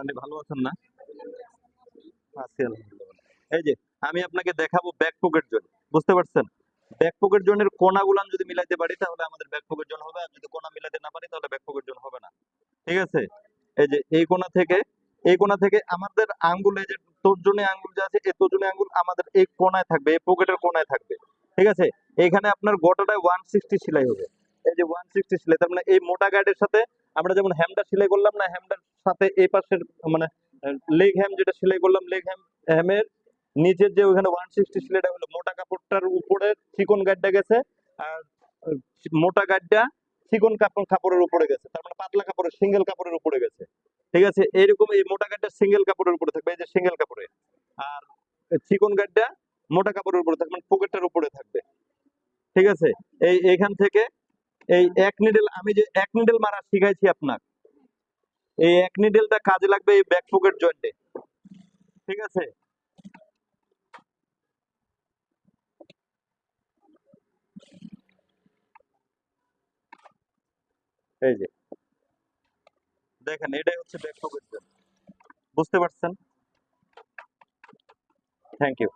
আপনি ভালো আছেন না? আছি আলহামদুলিল্লাহ ভালো। এই যে আমি আপনাকে দেখাবো ব্যাক পকেট জোন। বুঝতে পারছেন? ব্যাক পকেট জোনের কোণাগুলান যদি মিলাইতে পারি তাহলে আমাদের ব্যাক পকেট জোন হবে। আর যদি কোণা মিলাতে না পারি তাহলে ব্যাক পকেট জোন হবে না। ঠিক আছে? এই যে এই কোণা থেকে আমাদের আঙ্গুল এই যে তর্জনী আঙ্গুল যে আছে এই তর্জনী আঙ্গুল আমাদের এই কোণায় থাকবে, এই পকেটের কোণায় থাকবে। ঠিক আছে? এইখানে আপনার গোটাটায় 160 সেলাই হবে। এই যে 160 সেলাই তার মানে এই মোটা গার্ডের সাথে আমরা যেমন হ্যামটা সেলাই করলাম না, হ্যামটার সাথে এই পাশের মানে লেগ হ্যাম যেটা সেলাই করলাম, লেগ হ্যামের নিচের যে ওখানে 160 সেলাইটা হলো মোটা কাপড়টার উপরে চিকন গার্ডটা গেছে, আর মোটা গার্ডটা চিকন কাপড়ের উপরে গেছে, তার মানে পাতলা কাপড়ের সিঙ্গেল কাপড়ের উপরে গেছে। ঠিক আছে? এইরকম এই মোটা গার্ডটা সিঙ্গেল কাপড়ের উপরে থাকবে, এই যে সিঙ্গেল কাপড়ে। আর চিকন গার্ডটা মোটা কাপড়ের উপরে থাকবে, মানে পকেটটার উপরে থাকবে। ঠিক আছে? এইখান থেকে এই এক নিডেল আমি যে এক নিডেল মারা শিখাইছি আপনার, এই এক নিডেলটা কাজে লাগবে এই ব্যাক পকেট জয়েন্টে। ঠিক আছে? এই যে দেখেন এটাই হচ্ছে ব্যাক পকেট জয়েন্ট। বুঝতে পারছেন? Thank you.